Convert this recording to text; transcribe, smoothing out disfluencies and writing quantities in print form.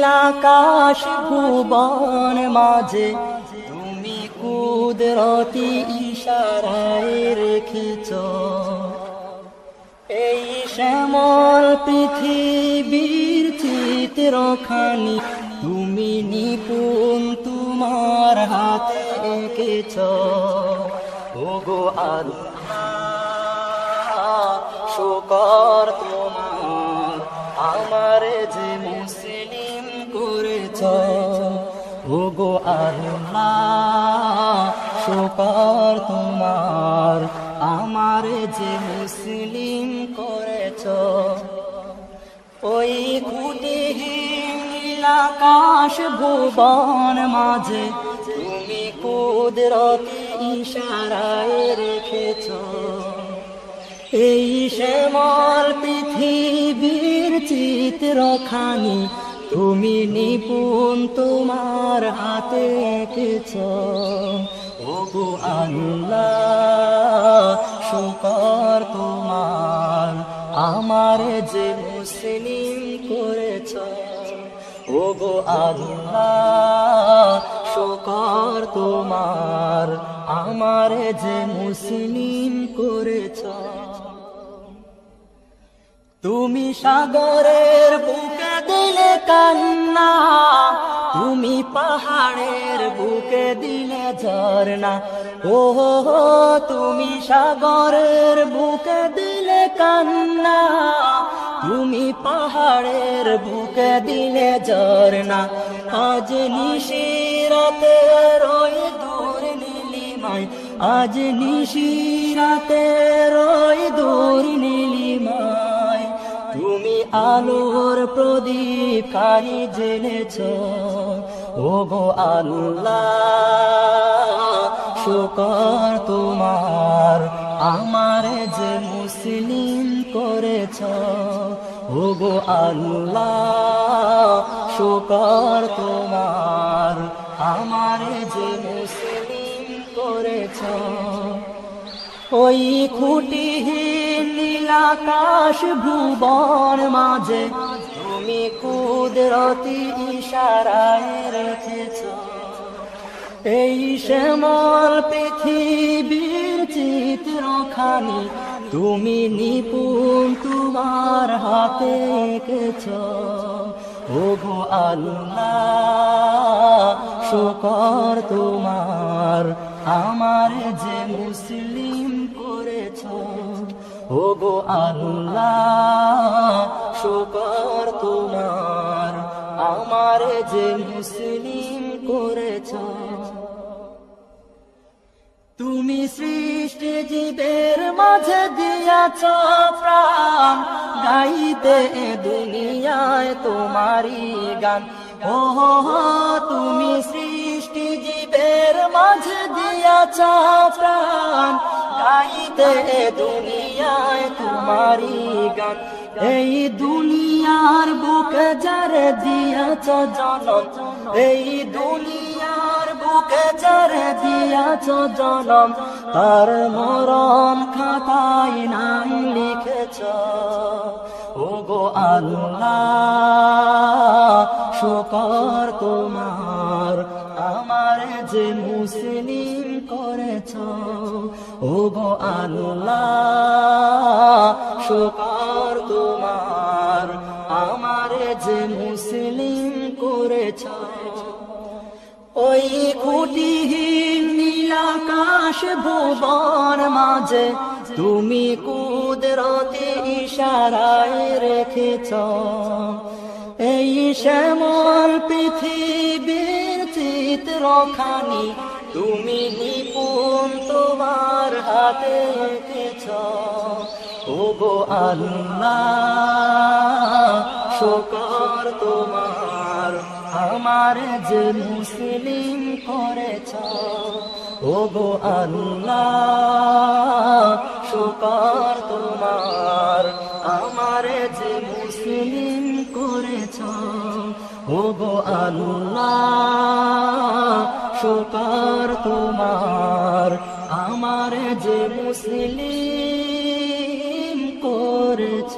নীলাকাশ ভুবন মাঝে তুমি কুদরতি ইশারায় রেখেছ এই শ্যামল পৃথিবীর চিত্রখানি তুমি নিপুণ তোমার হাতে এঁকেছ ওগো আল্লাহ শুকর তোমার আমার যে মুসলিম করেছ ওগো আল্লাহ শুকর তোমার আমার যে মুসলিম করেছ ওই খুঁটিহীন নীলাকাশ ভুবন মাঝে তুমি কুদরতি ইশারায় রেখেছ এই শ্যামল পৃথিবীর চিত্রখানি তুমি নিপুণ তোমার হাতে এঁকেছ ওগো আল্লাহ শুকর তোমার আমার যে মুসলিম করেছ ওগো আল্লাহ শুকর তোমার আমার যে মুসলিম করেছ তুমি সাগরের বুকে দিলে কান্না তুমি পাহাড়ের বুকে দিলে ঝরনা ও তুমি সাগরের বুকে দিলে কান্না তুমি পাহাড়ের বুকে দিলে ঝরনা আজ নিশিরাতে রই দূর নীলিমায় আজ নিশিরাতে রই দূর নীলিমায় তুমি আলোর প্রদীপ খানি জেনেছ ওগো আল্লাহ শুকর তোমার আমার যে মুসলিম করেছ ওগো আল্লাহ শুকর তোমার আমার যে মুসলিম করেছ ওই খুঁটিহীন নীলাকাশ ভুবন মাঝে তুমি কুদরতি ইশারায় রেখেছ এই শ্যামল পৃথিবীর চিত্রখানি তুমি নিপুণ তোমার হাতে এঁকেছ ওগো আল্লাহ শুকর তোমার আমার যে মুসলিম করেছ ওগো আল্লাহ শুকর তোমার আমার যে মুসলিম করেছ তুমি সৃষ্টি জীবের মাঝে দিয়াছ প্রাণ গাইতে দুনিয়ায় তোমারি গান ও তুমি সৃষ্টি জীবের মাঝে দিয়াছ প্রাণ গাইতে দুনিয়ায় তোমারি গান এই দুনিয়ার বুকে যারে দিয়াছ জনম এই দুনিয়ার বুকে যারে দিয়াছ জনম তার মরণ খাতায় নাম লিখেছ ওগো আল্লাহ শুকর তোমার আমার যে মুসলিম করেছ ওগো আল্লাহ শুকর তোমার আমার যে মুসলিম করেছ ওই খুঁটিহীন নীলাকাশ ভুবন মাঝে তুমি কুদরতি ইশারায় রেখেছ এই শ্যামল পৃথিবীর চিত্রখানি তুমি নিপুণ তোমার হাতে এঁকেছ ওগো আল্লাহ শুকর তোমার আমার যে মুসলিম করেছ ওগো আল্লাহ শুকর তোমার আমার যে মুসলিম করেছ ওগো আল্লাহ শুকর তোমার আমার যে মুসলিম করেছ।